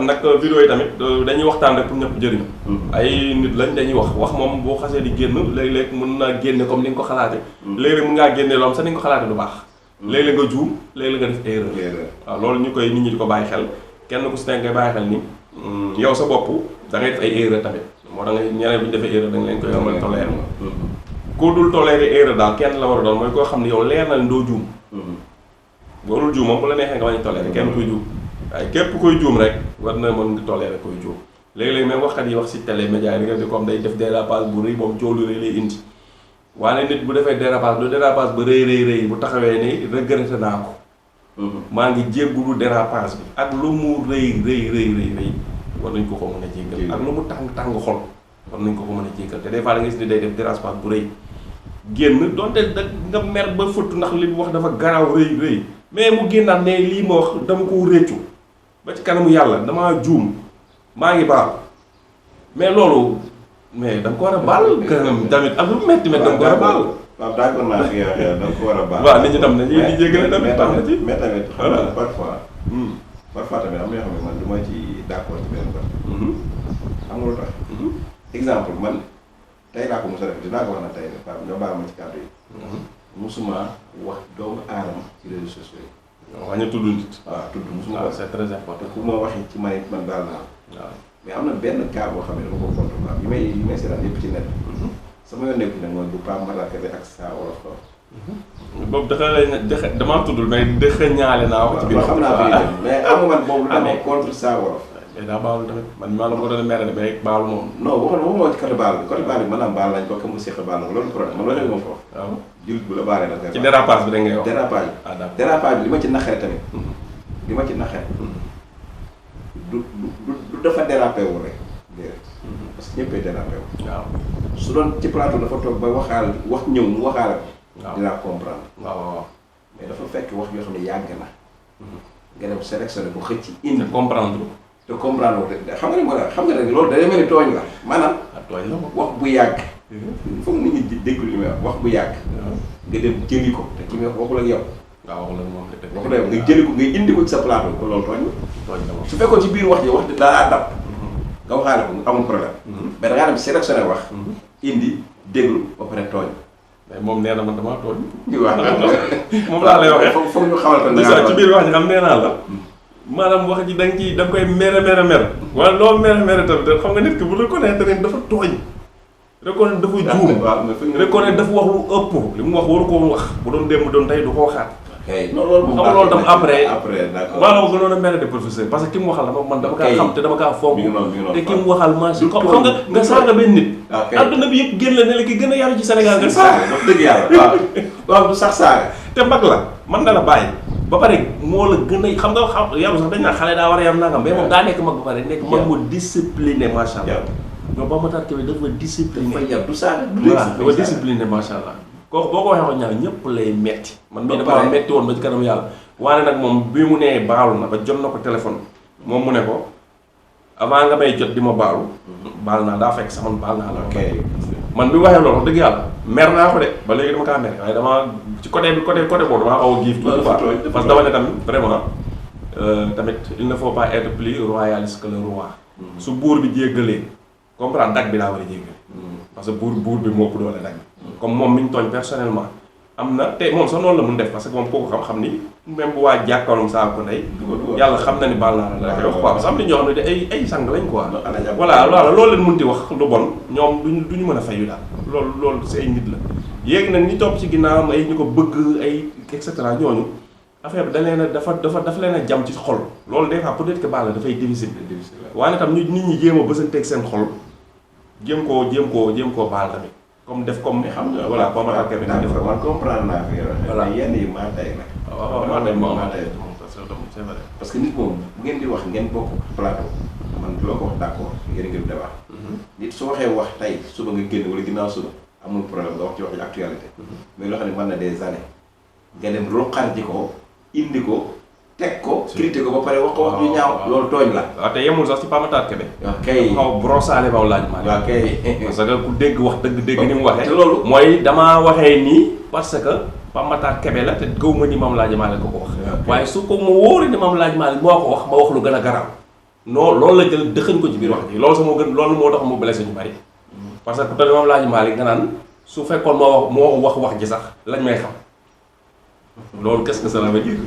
tam nag vidéo yi tamit dañuy waxtaan rek pour ñëpp jëriñu. ay nit lañ dañuy wax moom boo xasee di génn léeg-léeg mën naa génne comme ni nga ko xalaate léeg-léeg mën ngaa génne loo xam sax ni nga ko xalaate du baax. léeg-léeg nga juum léeg-léeg nga def erreur. waaw loolu ñu koy nit ñi di ko bàyyi xel kenn ku si nekk ngay bàyyi xel ni yow sa bopp da ngay def ay erreur tamit moo tax nga ñeneen bu ñu defee erreur da nga leen koy yombal toléré ku dul toléré erreur daal kenn la war a doon mooy koo xam ne yow leer na leen doo juum boo dul juum moom bu la neexee nga bañ a toléré kenn kuy juum waaye képp koy juum rek war na mën nga toléré koy juum léegi-léegi même waxkat yi wax si télé média yi nga di comme day def dérapage bu rëy moom coow lu rëy lay indi waaye nit bu defee dérapage lu dérapage ba rëy bu taxawee ni regretté naa ko maa ngi jéggulu dérapage bi ak lu mu rëy war nañ ko mën a jéggal ak lu mu tàng xol war nañ ko mën a jéggal te des fois da nga gis ni day def dérapage bu rëy génn donte da nga mer ba fëttu ndax li mu wax dafa garaaw rëy mais mu génnaat ne lii ma wax dama ko réccu ba ci kanamu yàlla damaa juum maa ngi baal mais loolu mais da nga ko war a baal kanam tamit ak lu metti da nga ko war a baal. waaw d'accord naa fi da nga ko war a baal. waaw nit ñi tam dañuy di jéggale tamit tax na ci. mais tamit xam nga parfois tamit am na yoo xam ne man du ma ci d'accord ci benn bët. xam nga lu tax. exemple man tey laa ko mos a def dinaa ko wax na tey de Pape nga baal ma ci kàddu yi. musuma wax doomu aadama ci réseaux sociaux yi. wax ñu tudd nit. waaw tudd musuma ko. c'est très important. ku ma waxee ci man daal naa. waaw mais am na benn cas boo xam ne dama ko contre quoi yi may seetaan yëpp ci net. sama yoon nekk nag mooy bu Pape Matar Kébé ak Saa Wolof ko. boobu damaa tuddul mais ñaale naa wax. ci biir xam naa fi mais amu man boobu dama contre Saa Wolof. mais daa baalu tamit man maa la ko doon mere de mais baalu moom. non waxuma ci côté baal bi maanaam baal lañ ko comme mu seq baal na ko loolu problème man waxee ma ko. waaw jullit bu la baalee la. ci dérapage bi da ngay wax. dérapage bi. ah d'accord dérapage bi li ma ci naxee tamit. li ma ci naxee. du dafa dérapé wu rek. parce que ñëppay dérapé wu. waaw su doon ci plateau dafa toog ba waxaal wax ñëw mu waxaale ko. waaw dinaa comprendre. waaw mais dafa fekk wax yoo xam ne yàgg na. nga dem sélectionné bu xëcc indi. comprendre te comprendre wu xam nga ni ma la xam nga ne loolu day mel ni tooñ la maanaam. tooñ la wax bu yàgg. foog nit ñi déglu li may wax bu yàgg. nga dem jëli ko te ki may wax waxul ak yow. waaw waxul ak moom de dëgg waxul ak yow nga jëli ko nga indi ko ci sa plateau ko loolu tooñ la. tooñ la moom su fekkoon ci biir wax ji wax daa dab. nga waxaale ko amul problème. mais da ngaa dem sélectionné wax. indi déglu ba pare tooñ. mais moom nee na man damaa tooñ. waaw moom laa lay waxee. foog ñu xamal ko ne ci biir wax ji xam nee naa la. maanaam wax ji da nga koy mere. wala loo mere tamit xam nga nit ki bu reconnaître ne dafa tooñ. reconnaître dafa juum. reconnaître dafa wax lu ëpp. li mu wax waru ko wax bu doon démb doon tey du ko waxaat. non loolu moom xam loolu tam après d'accord maa la ko gënoon a mere de professeur parce que ki mu waxal dama kaa xam te dama kaa fonk te ki mu waxal maa si xam nga saaga benn nit. adduna bi yëpp génn la ne la ki gën a yaru ci Sénégal nga saaga. wax dëgg yàlla waaw du sax saaga. te mag la mën na la bàyyi. ba pare moo la gën a xam nga yaru sax dañ naan xale daa war a yam nangam mais moom daa nekk mag ba pare nekk mag mu discipliné macha allah. donc Pape Matar Kébé dafa discipliné. dafa yar du saaga. dafa discipliné macha allah. kooku boo ko waxee ko ñaaw ñëpp lay metti man mii dafa metti woon ba ci kanam yàlla waane nag moom bi mu nee baalu na ba jot na ko téléphone moom mu ne ko avant nga may jot di ma baalu baal naa daa fekk sax man baal naa la man bi waxee loolu wax dëgg yàlla mer naa ko de ba léegi dama kaa mer waaye dama ci côté boobu damaa xaw a giif tuuti quoi parce que dama ne tamit vraiment tamit il ne faut pas être plus royaliste que le roi su buur bi jéggalee comprendre dag bi laa war a jéggale parce que buur bi moo ko doole dag bi comme moom mi ñu tooñ personnellement am na te moom sax noonu la mun def parce que moom kooku xam ni même bu waa jàkkaarloom saa ko ndey yàlla xam na ni baal naa la dafay wax quoi parce que am na ñoo xam ne de ay sang lañ quoi voilà loolu leen mun ti wax lu bon ñoom duñu mën a fayu daal loolu si ay nit la yéegi nag ñi topp ci ginnaawam ay ñu ko bëgg ay et cetera ñooñu affaire bi da leen a dafa leen a jam ci xol loolu des fois peut-être que baal la dafay difficile waaye tam nit ñi jéem a bësanteeg seen xol jéem koo baal tamit comme def comme xam nga voilà Pape Matar Kébé def ko man comprendre naa fi voilà yenn yi maa tay nag waaw maa tay c'est vrai parce que nit moom bu ngeen di wax ngeen bokk plateau man loo ko wax d'accord ngeen ngi débat nit su waxee wax tey suba nga génn wala ginnaaw suba amul problème nga wax ci wax actualité mais loo xam ne mën na des années nga dem roqar ji ko indi ko teg ko critiqué ko ba pare wax ko wax ju ñaaw loolu tooñ la waaw te yemul sax ci Pape Matar Kébé waaw kay xaw brossaale baw laaj maa waaw kay parce que ku dégg wax dëgg ni mu waxee te loolu mooy damaa waxee nii parce que Pape Matar Kébé la te gëw ma ni Mame Laaji Malick ko wax waaye su ko ma wóoree ni Mame Laaji Malick moo ko wax ma wax lu gën a garaaw non loolu la jël dëxëñ ko ci biir wax ji loolu sama gën loolu moo tax mu blessé ñu bari parce que te moom Alaaji Malick nga naan su fekkoon moo wax ji sax lañ may xam loolu qu'est-ce que ça veut dire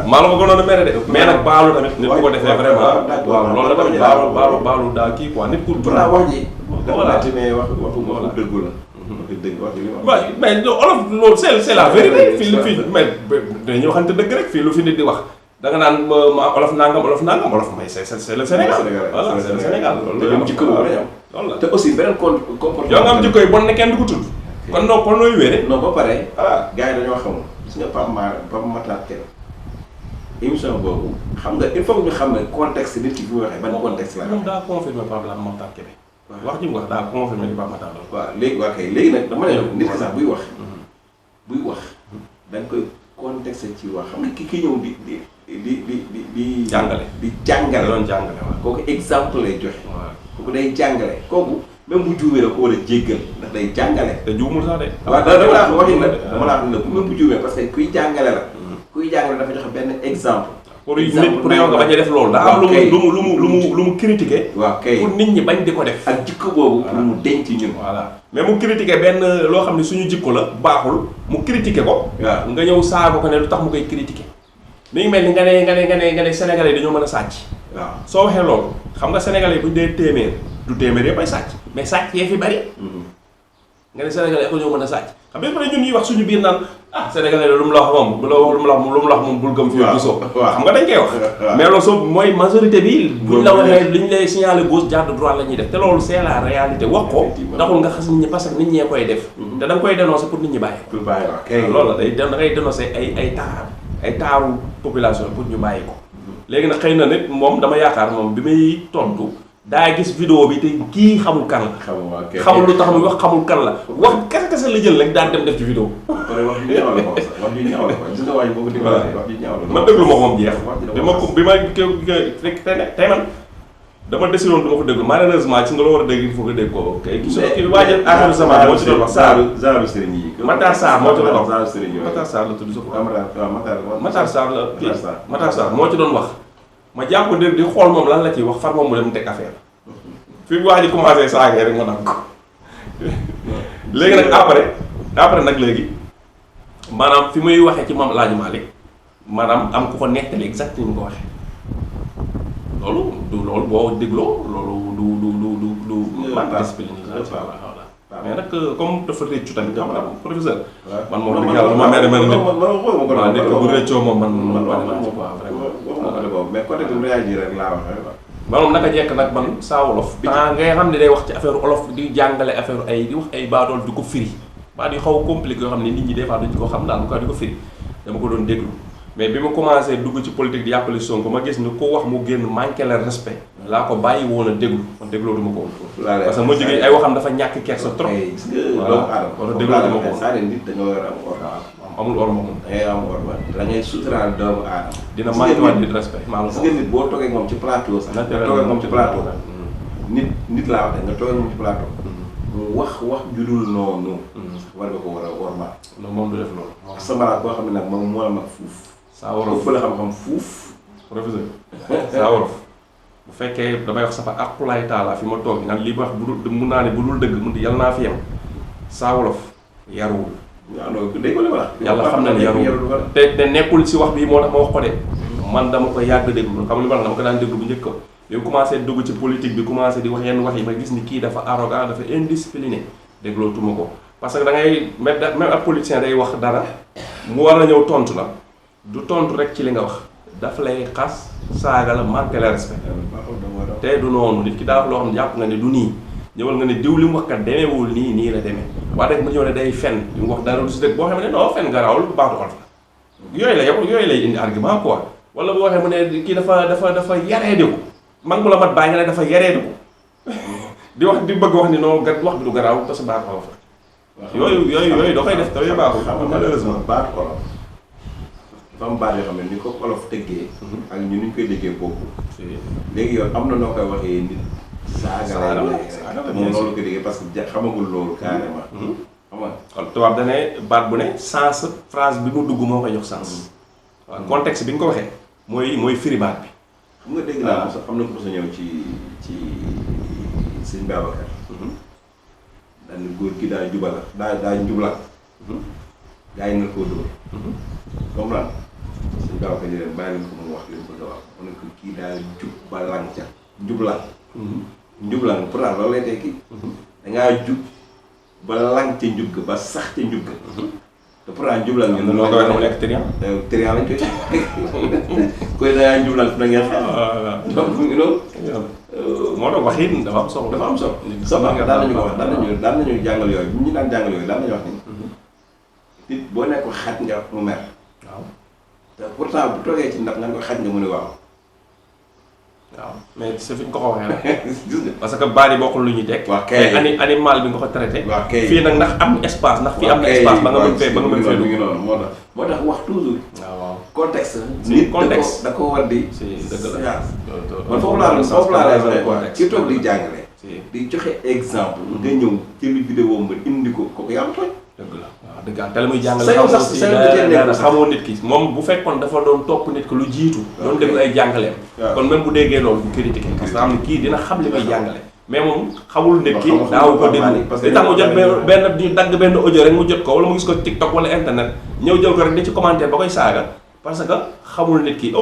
maa la ma gënoon a mere de mais nag baalu tamit nit ku ko defee vraiment waaw loolu la tamit baalu daa kii quoi nit ku wax ji voilà mais waxu dëggu la dëgg wax li waaw mais olof loolu c'est la vérité fii mais dañuy waxante dëgg rek fii lu fi nit di wax da nga naan ma olof nangam olof may c'est le Sénégal voilà c'est le Sénégal loolu am jikko boobu la loolu la te aussi beneen comportement yow nga am jikko yi bon ne kenn du ko tudd kon nooy wéere non ba pare voilà gars yi dañoo xamul gis nga Pape Matar Kébé émission boobu xam nga il faut que ñu xam ne contexte nit ki bu waxee ban contexte la moom daa confirmé Pape Matar Kébé wax ji mu wax daa confirmé ni Pape Matar la waaw léegi waa kay léegi nag dama ne nit ki sax buy wax dañ koy contexte ci wax xam nga ki ñëw di jàngale jàngale doon jàngale waaw kooku exemple lay joxe waaw kooku day jàngale kooku même bu juumee la ko war a jéggal ndax day jàngale te juumul sax de waaw dama laa ko waxin la dama laa ko ne bu même bu juumee parce que kuy jàngale la kuy jàngale dafa joxe benn exemple pour yow nga bañ a def loolu daa am lu mu critiquer waaw kay pour nit ñi bañ di ko def ak jikko boobu pour mu denc ñun voilà mais mu critiquer benn loo xam ne suñu jikko la baaxul mu critiquer ko waaw nga ñëw saago ko ne lu tax mu koy critiquer mi ngi mel ni nga ne sénégalais yi dañoo mën a sàcc waaw soo waxee loolu xam nga sénégalais yi bu ñu dee téeméer du téeméer yëpp ay sàcc mais sàcc yee fi bari nga ne sénégalais ko ñoo mën a sàcc xam nga ñun ñuy wax suñu biir naan sénégalais lu mu la wax moom bu la wax lu mu la wax moom bul gëm fi gisoo xam nga dañ koy wax mais loolu soo mooy majorité bi buñ la waxee liñ lay signaler gauche jaar de droite la ñuy def te loolu c'est la réalité wax ko taxul nga xas nit ñi parce que nit ñee koy def te da nga koy dénoncer pour nit ñi bàyyi ko loolu la da ngay dénoncer ay taaru population pour ñu bàyyi ko léegi nag xëy na nit moom dama yaakaar moom bi muy tontu daa gis vidéo bi te kii xamul kan la xamul lu tax muy wax xamul kan la wax kese la jël rek daan dem def ci vidéo wax ju ñaaw la ko sax wax ju ñaaw la ko gis nga waaj boobu di wax ju ñaaw la man déglu ma ko moom jeex bi ma tey man dama décidé woon du ma ko déglu malheureusement ci nga la war a dégg il faut que dégg ko kay kii waajal aaxiru zaman moo ci doon wax genre sëriñ yi Matar Sarr moo ci doon wax genre sëriñ yooyu Matar Sarr la tudd sax Matar Sarr la kii Matar Sarr moo ci doon wax ma jàpp ko di xool moom lan la ciy wax far moom mu dem teg affaire fi waa ji commencé saagee rek ma nag ko léegi nag après nag léegi maanaam fi muy waxee ci Mame El Hadji Malick maanaam am ku ko nettali exact ni mu ko waxee loolu boo dégloo loolu du manque discipline voilà mais nag comme dafa réccu tamit xam nga professeur man moom dëgg yàlla ma mel nit waaw nit ko bu réccoo moom man wane naa ci quoi vraiment mais côté bi réagir rek laa waxee maanaam naka jekk nag man saa wolof ngay xam ne day wax ci affaire olof di jàngale affaire ay di wax ay baadool di ko firi baa di xaw compliqué yoo xam ne nit ñi des fois duñ ko xam daal bu ko di ko firi dama ko doon déglu mais bi ma commencé dugg ci politique di yàppale Sonko ma gis ni ko wax mu génn manqué le respect laa ko bàyyi woon a déglu man dégloo du ma ko woon parce que ma jógee ay waxam dafa ñàkk kersa trop wala dégloo du ma ko woon nit dañoo war a am orma amul orma moom da ngay am orma da ngay suturaal doomu aadama dina manqué waat nit respect maa gis nga nit boo toogee moom ci plateau sax nga toogee moom ci plateau nit laa wax de nga toogee moom ci plateau mu wax judul noonu war nga ko war a orma non moom du def loolu sa maraat boo xam ne nag moom moo la mag fuuf saa wolof ëpp la xam-xam fuuf professeur saa wolof bu fekkee damay wax safa aqulaay taala fi ma toog naan li wax bu dul mun naa ne bu dul dëgg mun yàlla naa fi yem saa wolof yaruwul yàlla xam na ne yaruwul te nekkul si wax bii moo tax ma wax ko de man dama ko yàgg déglu xam li ma la dama ko daan déglu bu njëkk ko bi commencé dugg ci politique bi commencé di wax yenn wax yi ma gis ni kii dafa arrogant dafa indiscipliné dégloo tuma ko parce que da ngay même ab politicien day wax dara mu war a ñëw tontu la du tontu rek ci li nga wax daf lay xas saaga la manqué le respect te du noonu nit ki daa wax loo xam ne jàpp nga ne du nii ñëwal nga ne diw li mu wax kat demeewul nii la demee waaye rek mu ñëw ne day fen li mu wax dara du si dëgg boo xam ne non fen garaawul baatu olof la yooyu lay indi argument quoi wala boo waxee mu ne kii dafa yaree di ko mag mu la mat bàyyi nga ne dafa yaree di ko di wax di bëgg wax ni non wax bi du garaaw parce que baatu olof la yooyu da koy def te yooyu baaxul malheureusement baatu olof dafa am baat yoo xam ne ni ko olof tëggee ak ñu ni ñu koy déggee boobu léegi yow am na noo koy waxee nit saaga la moom loolu ko déggee parce que xamagul loolu carrément xam nga kon tubaab dane baat bu ne sens phrase bi mu dugg moo koy jox sens waaw contexte bi nga ko waxee mooy firi baat bi xam nga dégg naa sax am na ko mos a ñëw ci sëñ Babacar. daal ni góor gi daa jubala daa njubla. gaa yi nga koo dóor. comprendre sëñ Babacar di leen bàyyi leen ko mu wax li mu bëgg a wax mu ne ko kii daa jub ba lang ca njublaan. njublaan pourtant loolu lay tekki. da ngaa jub ba lang ca njub ga ba sax ca njub ga. te pourtant njublaan ñun. noo ko waxee mu nekk trian. trian lañ koy koy da ngaa njublaan fu na ngeen xam. donc loolu. moo tax wax it dafa am solo. dafa am solo. sama nga daan nañu ko wax daan nañu jàngal yooyu bu ñu daan jàngal yooyu daan nañu wax ni. nit boo nekk xaj nga mu mer. waaw te pourtant bu toogee ci ndax nga ko xaj nga mu ne waaw. waaw mais c'est fi ñu ko ko waxee rek. gis nga parce que baat yi bokkul lu ñuy teg. waaw kay mais animal bi nga ko traité. waaw kay fii nag ndax am espace ndax fii am na espace ba nga mën fee ba nga mën fee dugg. noonu moo tax wax toujours. waaw contexte. si contexte da ko war di. si dëgg la man foofu laa lay wax ci toog di jàngale. si di joxe exemple. nga ñëw jëli vidéo nga indi ko kooku yaa am tooñ. dëgg la waaw dëgg la te la muy jàngale. sañoon sax sañoon xamoo nit ki moom bu fekkoon dafa doon topp nit ki lu jiitu. doon déglu ay jàngaleem. kon même bu déggee loolu bu critiqué parce que xam ne kii dina xam li may jàngale. mais moom xamul nit ki daaw ko déglu parce que li tax mu jot benn ñu dagg benn audio rek mu jot ko wala mu gis ko TikTok wala internet ñëw jël ko rek di ci commentaire ba koy saaga parce que xamul nit ki